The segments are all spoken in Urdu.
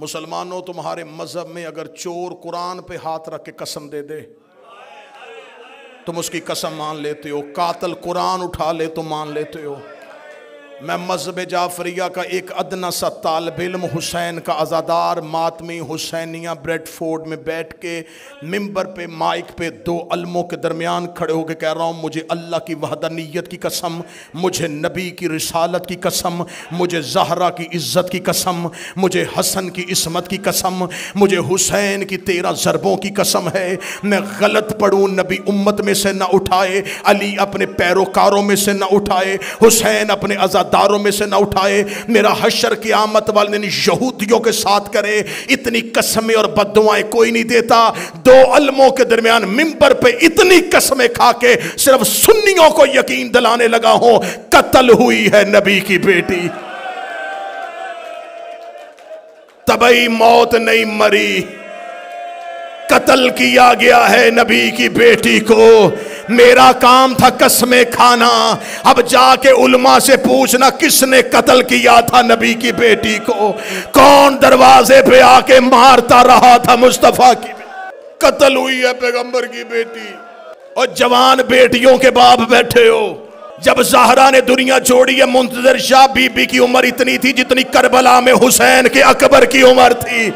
مسلمانوں تمہارے مذہب میں اگر چور قرآن پہ ہاتھ رکھ کے قسم دے دے تم اس کی قسم مان لیتے ہو، قاتل قرآن اٹھا لے تو مان لیتے ہو۔ میں مذہب جعفریہ کا ایک ادنا سا طالب علم، حسین کا عزادار، ماتمی حسینیہ بریڈ فورڈ میں بیٹھ کے ممبر پہ مائک پہ دو علموں کے درمیان کھڑے ہو کے کہہ رہا ہوں، مجھے اللہ کی وحدانیت کی قسم، مجھے نبی کی رسالت کی قسم، مجھے زہرا کی عزت کی قسم، مجھے حسن کی عصمت کی قسم، مجھے حسین کی 13 ضربوں کی قسم ہے، میں غلط پڑھوں نبی امت میں سے نہ اٹھائے، علی اپنے پیروکاروں میں سے نہ اٹھائے، حسین اپنے داروں میں سے نہ اٹھائے، میرا حشر قیامت والے دن یہودیوں کے ساتھ کرے، اتنی قسمیں اور بددعائیں کوئی نہیں دیتا۔ دو علموں کے درمیان ممبر پہ اتنی قسمیں کھا کے صرف سنیوں کو یقین دلانے لگا ہوں، قتل ہوئی ہے نبی کی بیٹی، طبعی موت نہیں مری، قتل کیا گیا ہے نبی کی بیٹی کو۔ میرا کام تھا قسمیں کھانا، اب جا کے علماء سے پوچھنا کس نے قتل کیا تھا نبی کی بیٹی کو، کون دروازے پہ آ کے مارتا رہا تھا مصطفیٰ کی بیٹی۔ قتل ہوئی ہے پیغمبر کی بیٹی، اور جوان بیٹیوں کے باپ بیٹھے ہو۔ جب زہرا نے دنیا چھوڑی ہے، منتظر شاہ بی بی کی عمر اتنی تھی جتنی کربلا میں حسین کے اکبر کی عمر تھی۔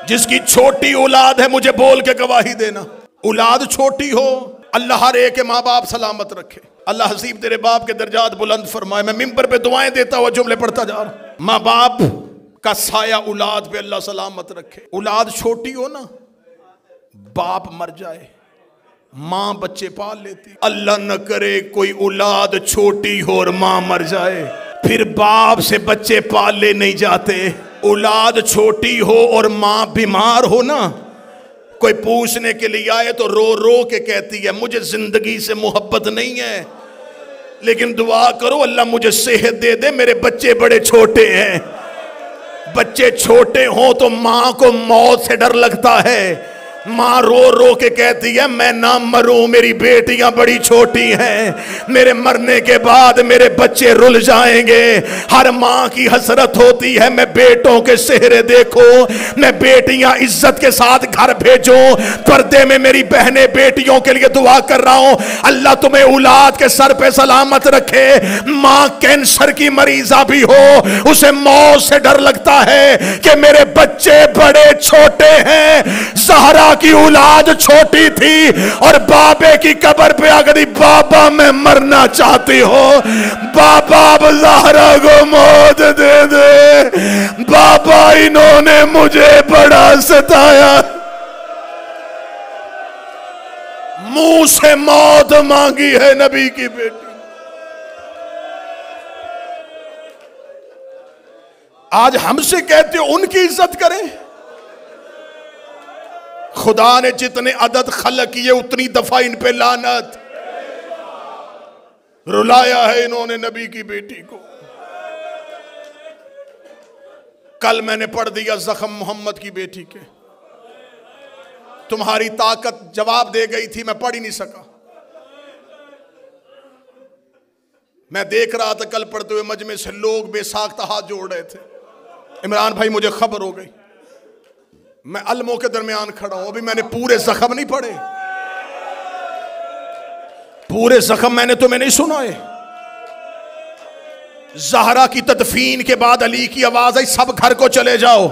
جس کی چھوٹی اولاد ہے مجھے بول کے گواہی دینا، اولاد چھوٹی ہو اللہ ہر ایک کے ماں باپ سلامت رکھے، اللہ حسیب تیرے باپ کے درجات بلند فرمائے۔ میں ممبر پہ دعائیں دیتا ہوا جملے پڑھتا جا رہا ہوں، ماں باپ کا سایہ اولاد پہ اللہ سلامت رکھے۔ اولاد چھوٹی ہو نا، باپ مر جائے، ماں بچے پال لیتی، اللہ نہ کرے کوئی اولاد چھوٹی ہو اور ماں مر جائے، پھر باپ سے بچے پالے نہیں جاتے۔ اولاد چھوٹی ہو اور ماں بیمار ہو نا، کوئی پوچھنے کے لیے آئے تو رو رو کے کہتی ہے مجھے زندگی سے محبت نہیں ہے، لیکن دعا کرو اللہ مجھے صحت دے دے، میرے بچے بڑے چھوٹے ہیں۔ بچے چھوٹے ہوں تو ماں کو موت سے ڈر لگتا ہے، ماں رو رو کے کہتی ہے میں نہ مروں، میری بیٹیاں بڑی چھوٹی ہیں، میرے مرنے کے بعد میرے بچے رل جائیں گے۔ ہر ماں کی حسرت ہوتی ہے میں بیٹوں کے چہرے دیکھوں، میں بیٹیاں عزت کے ساتھ گھر بھیجوں۔ پردے میں میری بہنیں بیٹیوں کے لیے دعا کر رہا ہوں، اللہ تمہیں اولاد کے سر پہ سلامت رکھے۔ ماں کینسر کی مریضہ بھی ہو، اسے موت سے ڈر لگتا ہے کہ میرے بچے بڑے چھوٹے ہیں۔ زہرا کی اولاد چھوٹی تھی اور بابے کی قبر پہ آ گئی، بابا میں مرنا چاہتی ہوں، بابا اب زہرا کو موت دے دے، بابا انہوں نے مجھے بڑا ستایا۔ منہ سے موت مانگی ہے نبی کی بیٹی۔ آج ہم سے کہتے ہو ان کی عزت کریں، خدا نے جتنے عدد خلق کیے اتنی دفعہ ان پہ لعنت، رلایا ہے انہوں نے نبی کی بیٹی کو۔ کل میں نے پڑھ دیا زخم محمد کی بیٹی کے، تمہاری طاقت جواب دے گئی تھی، میں پڑھ ہی نہیں سکا۔ میں دیکھ رہا تھا کل پڑھتے ہوئے مجمع سے لوگ بے ساختہ ہاتھ جوڑ رہے تھے۔ عمران بھائی مجھے خبر ہو گئی، میں علموں کے درمیان کھڑا ہوں، ابھی میں نے پورے زخم نہیں پڑھے، پورے زخم میں نے تمہیں نہیں سنائے۔ زہرا کی تدفین کے بعد علی کی آواز آئی سب گھر کو چلے جاؤ،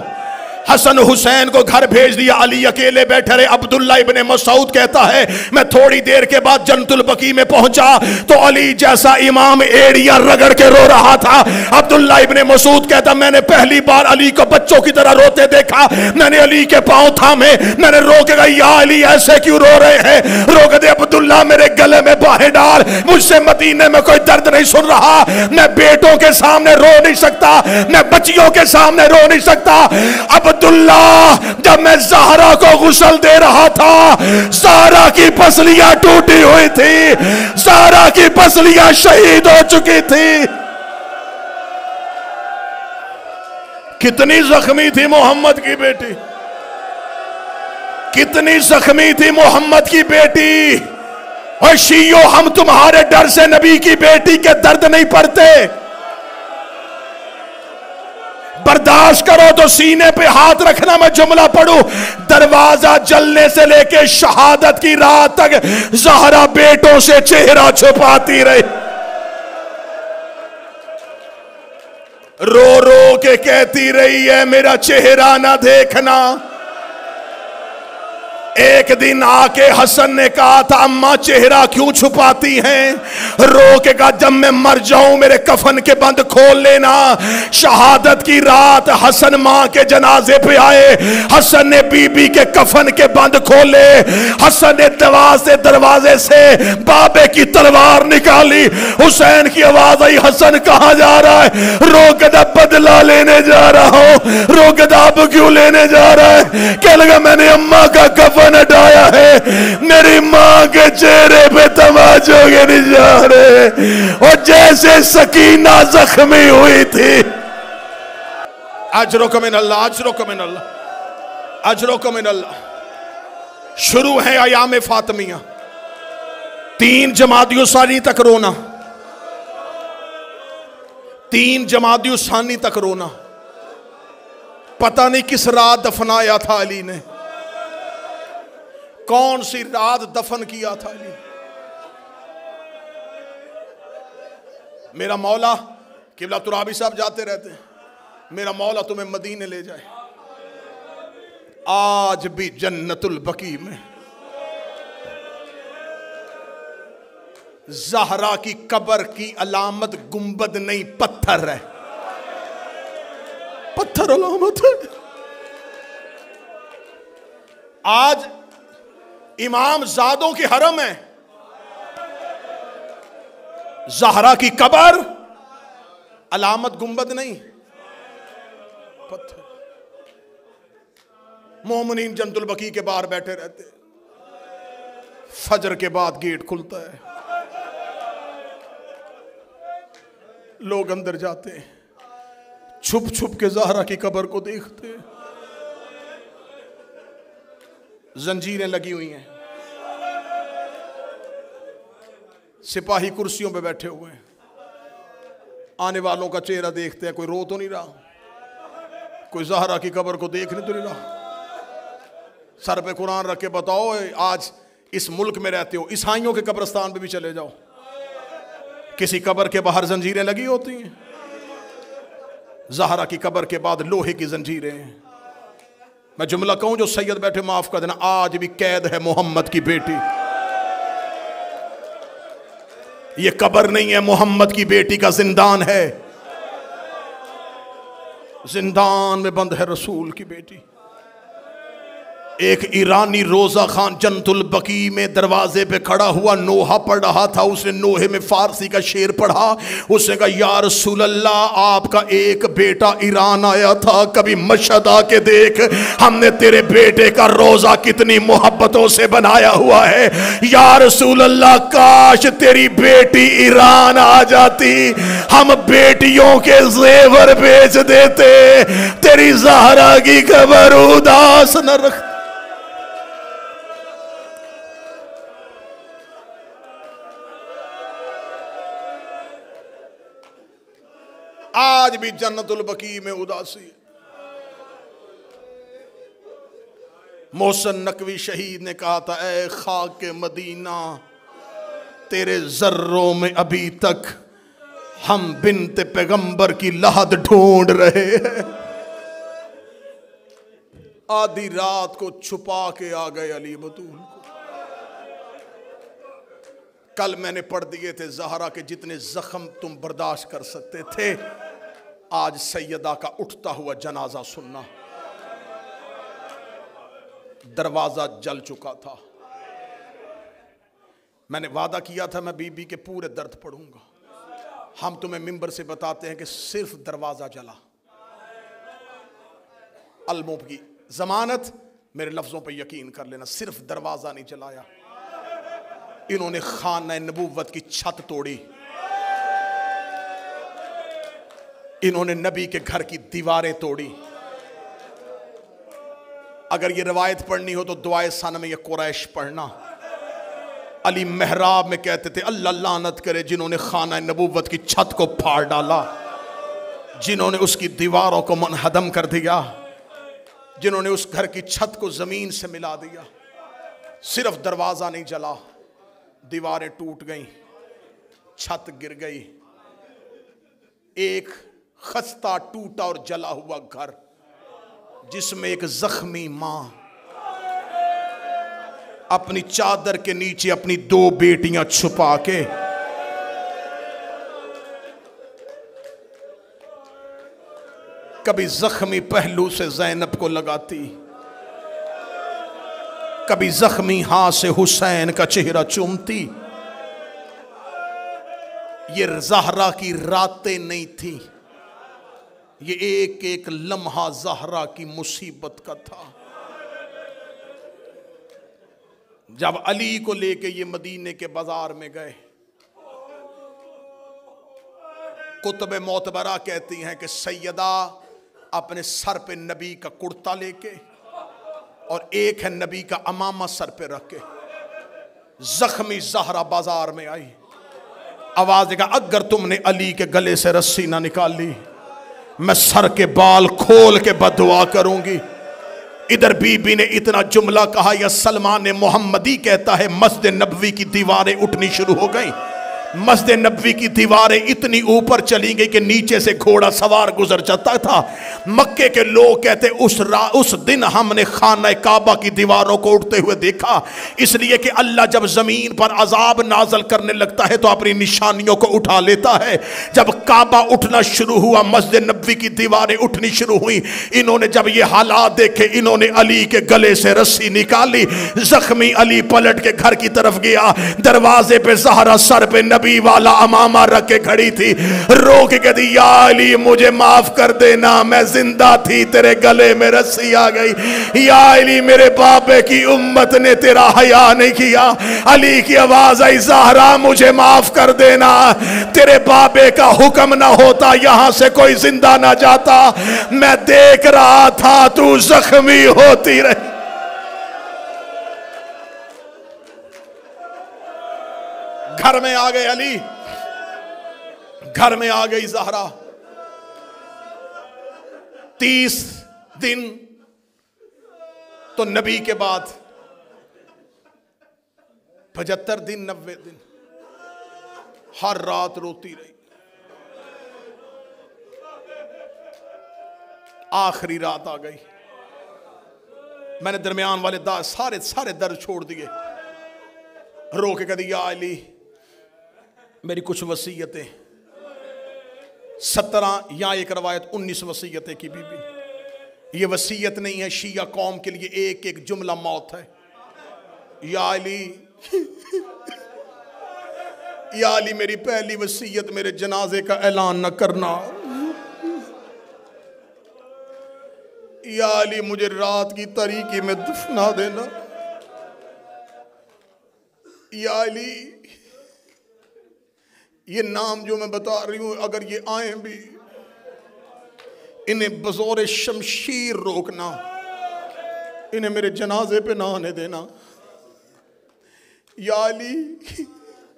حسن حسین کو گھر بھیج دیا، علی اکیلے بیٹھے رہے۔ عبداللہ ابن مسعود کہتا ہے میں تھوڑی دیر کے بعد جنت البقیع میں پہنچا تو علی جیسا امام ایڑیاں رگڑ کے رو رہا تھا۔ عبداللہ ابن مسعود کہتا میں نے پہلی بار علی کو بچوں کی طرح روتے دیکھا، میں نے علی کے پاؤں تھامے، میں نے رو کے کہا یا علی ایسے کیوں رو رہے ہیں؟ رو کے دے عبداللہ میرے گلے میں باہیں ڈال، مجھ سے مدینے میں کوئی درد نہیں سن رہا، میں بیٹوں کے سامنے رو نہیں سکتا، میں بچیوں کے سامنے رو نہیں سکتا۔ عبداللہ جب میں زہرا کو غسل دے رہا تھا، زہرا کی پسلیاں ٹوٹی ہوئی تھی، زہرا کی پسلیاں شہید ہو چکی تھی۔ کتنی زخمی تھی محمد کی بیٹی، کتنی زخمی تھی محمد کی بیٹی۔ اور شیعو ہم تمہارے ڈر سے نبی کی بیٹی کے درد نہیں پڑھتے، برداشت کرو تو سینے پہ ہاتھ رکھنا، میں جملہ پڑھوں. دروازہ جلنے سے لے کے شہادت کی رات تک زہرا بیٹوں سے چہرہ چھپاتی رہی. رو رو کے کہتی رہی ہے میرا چہرہ نہ دیکھنا. ایک دن آ کے حسن نے کہا تھا اماں چہرہ کیوں چھپاتی ہیں؟ رو کے کہا جب میں مر جاؤں میرے کفن کے بند کھول لینا. شہادت کی رات حسن ماں کے جنازے پہ آئے. حسن نے بی بی کے کفن کے بند کھولے. حسن نے دروازے سے بابے کی تلوار نکالی. حسین کی آواز آئی حسن کہاں جا رہا ہے؟ رو کے کہا بدلہ لینے جا رہا ہوں. رو کے کہا اب کیوں لینے جا رہا ہے؟ کہنے لگا میں نے اماں کا کفن ہٹایا ہے، میری ماں کے چہرے پہ تماچوں کے نشانے اور جیسے سکینہ زخمی ہوئی تھی. اجرکم من اللہ، اجرکم من اللہ، اجرکم من اللہ. شروع ہے ایام فاطمیہ. 3 جمادی الثانی تک رونا، 3 جمادی الثانی تک رونا. پتہ نہیں کس رات دفنایا تھا علی نے، کون سی رات دفن کیا تھا علی. میرا مولا قبلہ ترابی صاحب جاتے رہتے ہیں، میرا مولا تمہیں مدینے لے جائے. آج بھی جنت البقیع میں زہرا کی قبر کی علامت گنبد نہیں پتھر ہے، پتھر علامت ہے. آج امام زادوں کی حرم ہے، زہرا کی قبر علامت گنبد نہیں پتھر. مومنین جنت البقیع کے باہر بیٹھے رہتے، فجر کے بعد گیٹ کھلتا ہے، لوگ اندر جاتے ہیں، چھپ چھپ کے زہرا کی قبر کو دیکھتے ہیں. زنجیریں لگی ہوئی ہیں، سپاہی کرسیوں پہ بیٹھے ہوئے ہیں. آنے والوں کا چہرہ دیکھتے ہیں، کوئی رو تو نہیں رہا، کوئی زہرا کی قبر کو دیکھنے تو نہیں رہا. سر پہ قرآن رکھ کے بتاؤ آج اس ملک میں رہتے ہو، عیسائیوں کے قبرستان پہ بھی چلے جاؤ، کسی قبر کے باہر زنجیریں لگی ہوتی ہیں. زہرا کی قبر کے بعد لوہے کی زنجیریں ہیں. میں جملہ کہوں جو سید بیٹھے معاف کر دینا، آج بھی قید ہے محمد کی بیٹی. یہ قبر نہیں ہے، محمد کی بیٹی کا زندان ہے. زندان میں بند ہے رسول کی بیٹی. ایک ایرانی روزہ خان جنت البقیع میں دروازے پہ کھڑا ہوا نوحہ پڑھ رہا تھا. اس نے نوحے میں فارسی کا شعر پڑھا. اس نے کہا یا رسول اللہ آپ کا ایک بیٹا ایران آیا تھا، کبھی مشہد آ کے دیکھ، ہم نے تیرے بیٹے کا روزہ کتنی محبتوں سے بنایا ہوا ہے. یا رسول اللہ کاش تیری بیٹی ایران آ جاتی، ہم بیٹیوں کے زیور بیچ دیتے، تیری زہرا کی قبر اداس نہ رکھ. آج بھی جنت البقیع میں اداسی ہے. محسن نقوی شہید نے کہا تھا اے خاک مدینہ تیرے ذروں میں ابھی تک ہم بنت پیغمبر کی لحد ڈھونڈ رہے ہیں. آدھی رات کو چھپا کے آ گئے علی بطول کو. کل میں نے پڑھ دیے تھے زہرا کے جتنے زخم تم برداشت کر سکتے تھے، آج سیدہ کا اٹھتا ہوا جنازہ سننا. دروازہ جل چکا تھا. میں نے وعدہ کیا تھا میں بی بی کے پورے درد پڑھوں گا. ہم تمہیں منبر سے بتاتے ہیں کہ صرف دروازہ جلا. علموں کی ضمانت، میرے لفظوں پہ یقین کر لینا، صرف دروازہ نہیں جلایا. انہوں نے خانہ نبوت کی چھت توڑی، انہوں نے نبی کے گھر کی دیواریں توڑی. اگر یہ روایت پڑھنی ہو تو دعائے ثنا میں یہ قریش پڑھنا. علی محراب میں کہتے تھے اللہ لعنت کرے جنہوں نے خانہ نبوت کی چھت کو پھاڑ ڈالا. جنہوں نے اس کی دیواروں کو منہدم کر دیا، جنہوں نے اس گھر کی چھت کو زمین سے ملا دیا. صرف دروازہ نہیں جلا، دیواریں ٹوٹ گئیں، چھت گر گئی. ایک خستہ ٹوٹا اور جلا ہوا گھر جس میں ایک زخمی ماں اپنی چادر کے نیچے اپنی 2 بیٹیاں چھپا کے کبھی زخمی پہلو سے زینب کو لگاتی، کبھی زخمی ہاتھ سے حسین کا چہرہ چومتی. یہ زہرا کی راتیں نہیں تھی، یہ ایک ایک لمحہ زہرا کی مصیبت کا تھا. جب علی کو لے کے یہ مدینے کے بازار میں گئے، کتب معتبرہ کہتی ہیں کہ سیدہ اپنے سر پہ نبی کا کرتا لے کے اور ایک ہے نبی کا امامہ سر پہ رکھ کے زخمی زہرا بازار میں آئی. آواز دے گا اگر تم نے علی کے گلے سے رسی نہ نکال لی میں سر کے بال کھول کے بددعا کروں گی. ادھر بی بی نے اتنا جملہ کہا، یا سلمان محمدی کہتا ہے مسجد نبوی کی دیواریں اٹھنی شروع ہو گئیں. مسجد نبوی کی دیواریں اتنی اوپر چلی گئی کہ نیچے سے گھوڑا سوار گزر جاتا تھا. مکے کے لوگ کہتے اس دن ہم نے خانہ کعبہ کی دیواروں کو اٹھتے ہوئے دیکھا، اس لیے کہ اللہ جب زمین پر عذاب نازل کرنے لگتا ہے تو اپنی نشانیوں کو اٹھا لیتا ہے. جب کعبہ اٹھنا شروع ہوا، مسجد نبوی کی دیواریں اٹھنی شروع ہوئیں. انہوں نے جب یہ حالات دیکھے، انہوں نے علی کے گلے سے رسی نکالی. زخمی علی پلٹ کے گھر کی طرف گیا، دروازے پہ زہرا سر پہ نبی والا امامہ رکھ کے کھڑی تھی. رو کے کہتی یا علی مجھے معاف کر دینا، میں زندہ تھی تیرے گلے میں رسی آ گئی. یا علی میرے بابے کی امت نے تیرا حیا نہیں کیا. علی کی آواز آئی زہرا مجھے معاف کر دینا، تیرے بابے کا حکم نہ ہوتا یہاں سے کوئی زندہ نہ جاتا. میں دیکھ رہا تھا تو زخمی ہوتی رہی. گھر میں آ گئے علی، گھر میں آ گئی زہرا. 30 دن تو نبی کے بعد 75 دن 90 دن ہر رات روتی رہی. آخری رات آ گئی، میں نے درمیان والے سارے درد چھوڑ دیے. رو کے کہتی یا علی میری کچھ وصیتیں، 17 یا ایک روایت 19 وصیتیں کی بی بی. یہ وصیت نہیں ہے، شیعہ قوم کے لیے ایک ایک جملہ موت ہے. یا علی یا علی میری پہلی وصیت میرے جنازے کا اعلان نہ کرنا. یا علی مجھے رات کی تاریکی میں دفنا دینا. یا علی یہ نام جو میں بتا رہی ہوں اگر یہ آئیں بھی انہیں بزور شمشیر روکنا، انہیں میرے جنازے پہ نہ آنے دینا. یا علی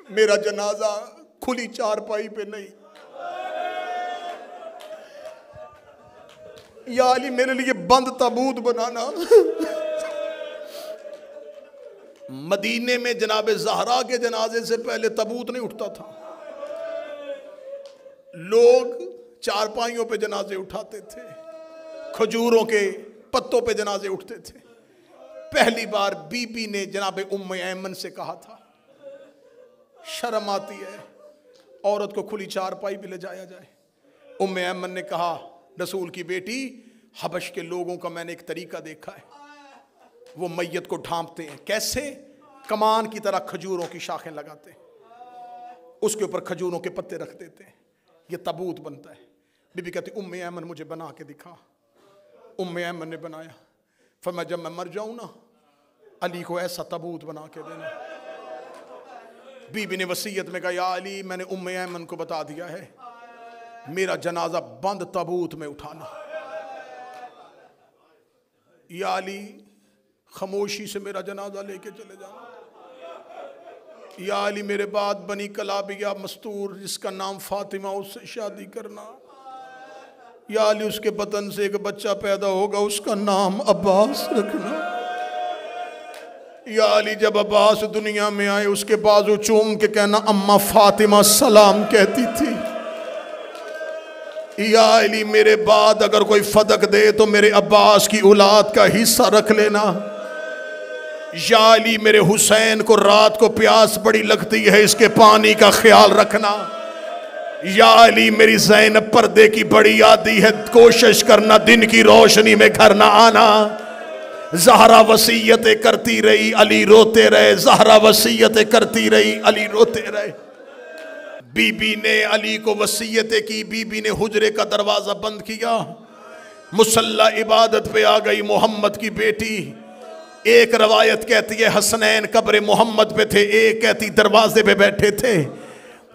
میرا جنازہ کھلی چارپائی پہ نہیں. یا علی میرے لیے بند تابوت بنانا. مدینے میں جناب زہرا کے جنازے سے پہلے تابوت نہیں اٹھتا تھا، لوگ چارپائیوں پہ جنازے اٹھاتے تھے، کھجوروں کے پتوں پہ جنازے اٹھتے تھے. پہلی بار بی بی نے جناب ام ایمن سے کہا تھا شرم آتی ہے عورت کو کھلی چارپائی پہ لے جایا جائے. ام ایمن نے کہا رسول کی بیٹی حبش کے لوگوں کا میں نے ایک طریقہ دیکھا ہے، وہ میت کو ڈھانپتے ہیں. کیسے؟ کمان کی طرح کھجوروں کی شاخیں لگاتے ہیں، اس کے اوپر کھجوروں کے پتے رکھ دیتے ہیں، یہ تابوت بنتا ہے. بی بی کہتی ام ایمن مجھے بنا کے دکھا. ام ایمن نے بنایا. فرمایا جب میں مر جاؤں نا علی کو ایسا تابوت بنا کے دینا. بی بی نے وصیت میں کہا یا علی میں نے ام ایمن کو بتا دیا ہے میرا جنازہ بند تابوت میں اٹھانا. یا علی خاموشی سے میرا جنازہ لے کے چلے جانا. یا علی میرے بعد بنی کلابیہ مستور جس کا نام فاطمہ اس سے شادی کرنا. یا علی اس کے بطن سے ایک بچہ پیدا ہوگا، اس کا نام عباس رکھنا۔ یا علی جب عباس دنیا میں آئے اس کے بازو چوم کے کہنا اماں فاطمہ سلام کہتی تھی۔ یا علی میرے بعد اگر کوئی فدق دے تو میرے عباس کی اولاد کا حصہ رکھ لینا۔ یا علی میرے حسین کو رات کو پیاس بڑی لگتی ہے، اس کے پانی کا خیال رکھنا۔ یا علی میری زینب پردے کی بڑی عادی ہے، کوشش کرنا دن کی روشنی میں گھر نہ آنا۔ زہرا وصیتیں کرتی رہی، علی روتے رہے، زہرا وصیتیں کرتی رہی، علی روتے رہے۔ بی بی نے علی کو وصیتیں کی، بی بی نے حجرے کا دروازہ بند کیا، مصلی عبادت پہ آ گئی محمد کی بیٹی۔ ایک روایت کہتی ہے حسنین قبر محمد پہ تھے، ایک کہتی دروازے پہ بیٹھے تھے۔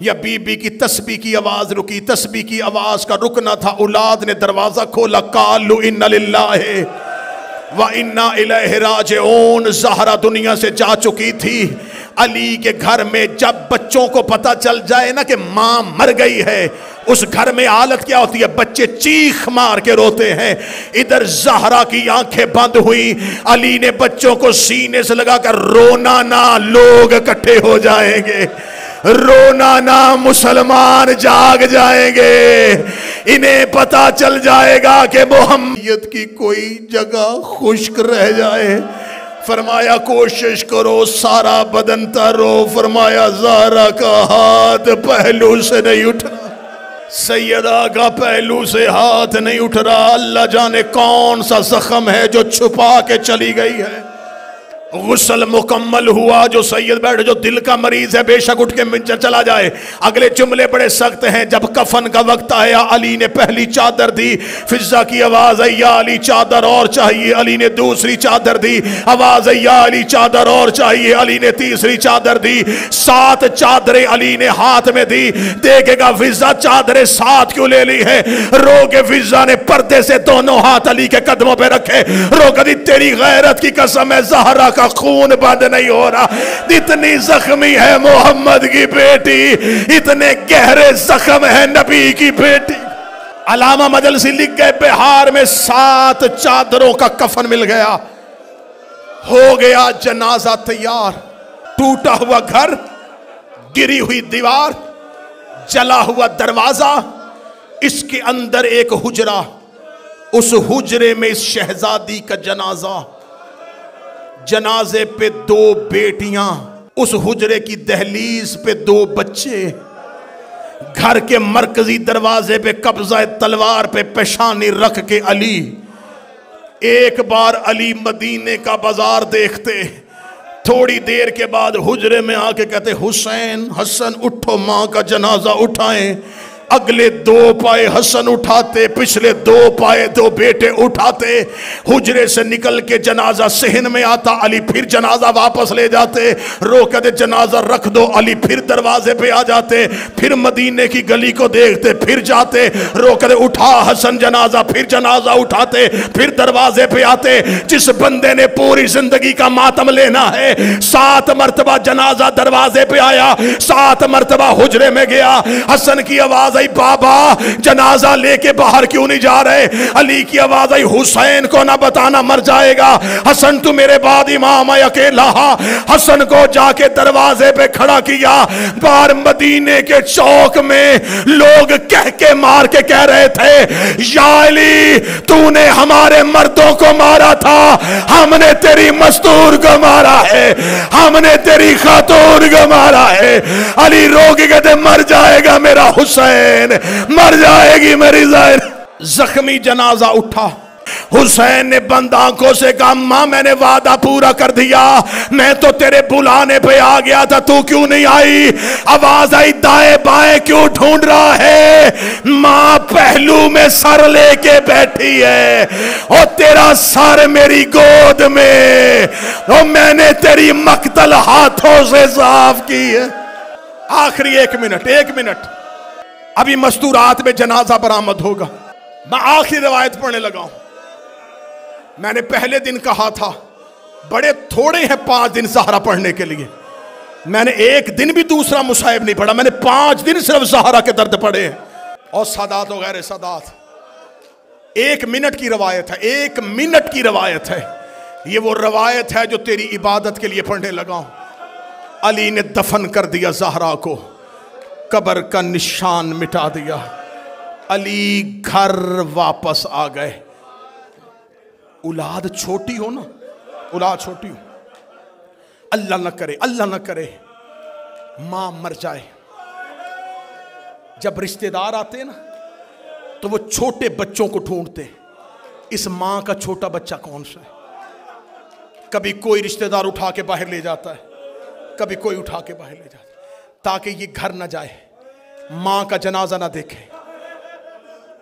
یا بی بی کی تسبیح کی آواز رکی، تسبیح کی آواز کا رکنا تھا، اولاد نے دروازہ کھولا، قالوا ان للہ وَإِنَّا إِلَيْهِ رَاجِعُونَ۔ زہرا دنیا سے جا چکی تھی۔ علی کے گھر میں جب بچوں کو پتہ چل جائے نا کہ ماں مر گئی ہے، اس گھر میں حالت کیا ہوتی ہے؟ بچے چیخ مار کے روتے ہیں۔ ادھر زہرا کی آنکھیں بند ہوئی، علی نے بچوں کو سینے سے لگا کر رونا نا، لوگ اکٹھے ہو جائیں گے، رونا نا، مسلمان جاگ جائیں گے، انہیں پتا چل جائے گا کہ محمد کی کوئی جگہ خشک رہ جائے۔ فرمایا کوشش کرو سارا بدن تارو، فرمایا زہرا کا ہاتھ پہلو سے نہیں اٹھ رہا، سیدہ کا پہلو سے ہاتھ نہیں اٹھ رہا۔ اللہ جانے کون سا زخم ہے جو چھپا کے چلی گئی ہے۔ غسل مکمل ہوا، جو سید بیٹھے جو دل کا مریض ہے بے شک اٹھ کے چلا جائے۔ اگلے جملے بڑے سخت ہیں۔ جب کفن کا وقت آیا علی نے پہلی چادر دی، فضا کی آواز آئی یا علی چادر اور چاہیے، علی نے دوسری چادر دی، آواز آئی یا علی چادر اور چاہیے، علی نے تیسری چادر دی۔ 7 چادریں علی نے ہاتھ میں دی۔ دیکھے گا فضا چادریں 7 کیوں لے لی ہے؟ رو کے فضا نے پردے سے دونوں ہاتھ علی کے قدموں پہ رکھے، رو کہ تیری غیرت کی قسم ہے زہرا کا خون بند نہیں ہو رہا، اتنی زخمی ہے محمد کی بیٹی، اتنے گہرے زخم ہے نبی کی بیٹی۔ علامہ مجلسی لکھ گئے بہار میں 7 چادروں کا کفن مل گیا، ہو گیا جنازہ تیار۔ ٹوٹا ہوا گھر، گری ہوئی دیوار، جلا ہوا دروازہ، اس کے اندر ایک حجرہ، اس حجرے میں اس شہزادی کا جنازہ، جنازے پہ 2 بیٹیاں، اس حجرے کی دہلیز پہ 2 بچے، گھر کے مرکزی دروازے پہ قبضہ تلوار پہ پیشانی رکھ کے علی۔ ایک بار علی مدینے کا بازار دیکھتے، تھوڑی دیر کے بعد حجرے میں آ کے کہتے حسین حسن اٹھو ماں کا جنازہ اٹھائیں۔ اگلے 2 پائے حسن اٹھاتے، پچھلے 2 پائے 2 بیٹے اٹھاتے، حجرے سے نکل کے جنازہ صحن میں آتا، علی پھر جنازہ واپس لے جاتے، رو کہتے جنازہ رکھ دو، علی پھر دروازے پہ آ جاتے، پھر مدینے کی گلی کو دیکھتے، پھر جاتے، رو کہتے اٹھا حسن جنازہ، پھر جنازہ اٹھاتے، پھر دروازے پہ آتے۔ جس بندے نے پوری زندگی کا ماتم لینا ہے، 7 مرتبہ جنازہ دروازے پہ آیا، 7 مرتبہ حجرے میں گیا۔ حسن کی آواز آئی بابا جنازہ لے کے باہر کیوں نہیں جا رہے؟ علی کی آواز آئی حسین کو نہ بتانا مر جائے گا، حسن تو میرے بعد امام ہے اکیلا۔ حسن کو جا کے دروازے پہ کھڑا کیا، بار مدینے کے چوک میں لوگ کہہ کے مار کے کہہ رہے تھے یا علی تو نے ہمارے مردوں کو مارا تھا، ہم نے تیری مستور کو مارا ہے، ہم نے تیری خاتون کو مارا ہے۔ علی رو کے کہتے مر جائے گا میرا حسین، مر جائے گی میری زائر۔ زخمی جنازہ اٹھا، حسین نے بند آنکھوں سے کہا ماں میں نے وعدہ پورا کر دیا، میں تو تیرے بلانے پہ آ گیا تھا، تو کیوں نہیں آئی؟ آواز آئی دائیں بائیں کیوں ڈھونڈ رہا ہے؟ ماں پہلو میں سر لے کے بیٹھی ہے اور تیرا سر میری گود میں، اور میں نے تیری مقتل ہاتھوں سے صاف کی ہے۔ آخری 1 منٹ ابھی مستورات میں جنازہ برآمد ہوگا۔ میں آخری روایت پڑھنے لگا ہوں۔ میں نے پہلے دن کہا تھا بڑے تھوڑے ہیں 5 دن زہرا پڑھنے کے لیے، میں نے 1 دن بھی دوسرا مصائب نہیں پڑھا، میں نے 5 دن صرف زہرا کے درد پڑھے ہیں۔ اور سادات و غیر سادات 1 منٹ کی روایت ہے، 1 منٹ کی روایت ہے. یہ وہ روایت ہے جو تیری عبادت کے لیے پڑھنے لگا ہوں. علی نے دفن کر دیا زہرا کو، قبر کا نشان مٹا دیا. علی گھر واپس آ گئے. اولاد چھوٹی ہو نا، اولاد چھوٹی ہو، اللہ نہ کرے، اللہ نہ کرے ماں مر جائے. جب رشتہ دار آتے ہیں نا تو وہ چھوٹے بچوں کو ڈھونڈتے، اس ماں کا چھوٹا بچہ کون سا ہے. کبھی کوئی رشتہ دار اٹھا کے باہر لے جاتا ہے، کبھی کوئی اٹھا کے باہر لے جاتا ہے، تاکہ یہ گھر نہ جائے، ماں کا جنازہ نہ دیکھے.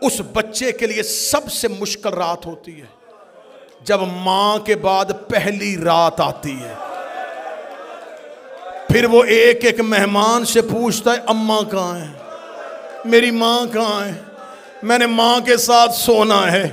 اس بچے کے لیے سب سے مشکل رات ہوتی ہے جب ماں کے بعد پہلی رات آتی ہے. پھر وہ ایک ایک مہمان سے پوچھتا ہے اماں کہاں ہے، میری ماں کہاں ہے، میں نے ماں کے ساتھ سونا ہے.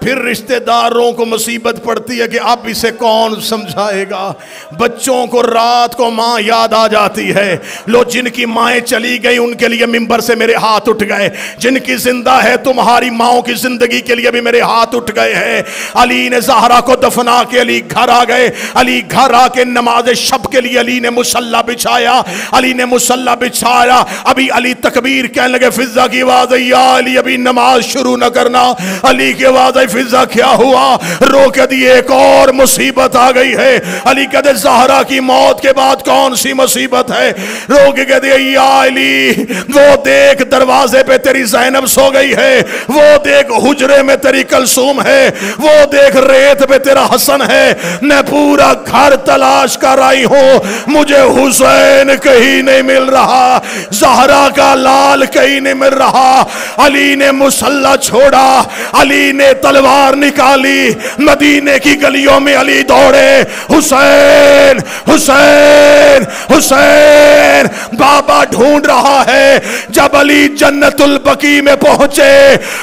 پھر رشتہ داروں کو مصیبت پڑتی ہے کہ اب اسے کون سمجھائے گا. بچوں کو رات کو ماں یاد آ جاتی ہے. لو جن کی مائیں چلی گئی ان کے لیے منبر سے میرے ہاتھ اٹھ گئے، جن کی زندہ ہے تمہاری ماؤں کی زندگی کے لیے بھی میرے ہاتھ اٹھ گئے ہیں. علی نے زہرا کو دفنا کے علی گھر آ گئے. علی گھر آ کے نماز شب کے لیے علی نے مصلی بچھایا. علی نے مصلی بچھایا. ابھی علی تکبیر کہنے لگے، فضا کی آواز ہے، یا علی ابھی نماز شروع نہ کرنا. علی کی آواز ہے، فضا کیا ہوا؟ رو کے دی ایک اور مصیبت آ گئی ہے. علی کہتے زہرا کی موت کے بعد کون سی مصیبت ہے؟ رو کے کہتے یا علی وہ دیکھ دروازے پہ تیری زینب سو گئی ہے، وہ دیکھ حجرے میں تیری کلثوم ہے، وہ دیکھ ریت پہ تیرا حسن ہے. میں پورا گھر تلاش کر آئی ہوں، مجھے حسین کہیں نہیں مل رہا، زہرا کا لال کہیں نہیں مل رہا. علی نے مصلی چھوڑا، علی نے تلوار نکالی، مدینے کی گلیوں میں علی دوڑے، حسین حسین حسین. بابا ڈھونڈ رہا ہے. جب علی جنت البقیع میں پہنچے،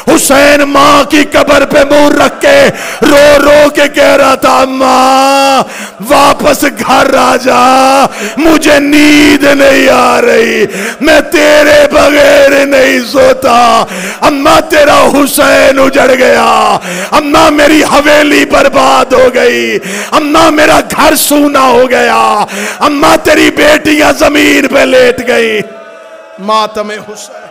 حسین ماں کی قبر پہ منہ رکھ کے رو رو کے کہہ رہا تھا، ماں واپس گھر آ جا، مجھے نیند نہیں آ رہی، میں تیرے بغیر نہیں سوتا. اماں تیرا حسین اجڑ گیا، اماں میری حویلی برباد ہو گئی، اماں میرا گھر سونا ہو گیا، اماں تیری بیٹیاں زمین پہ لیٹ گئی. ماتم حسین.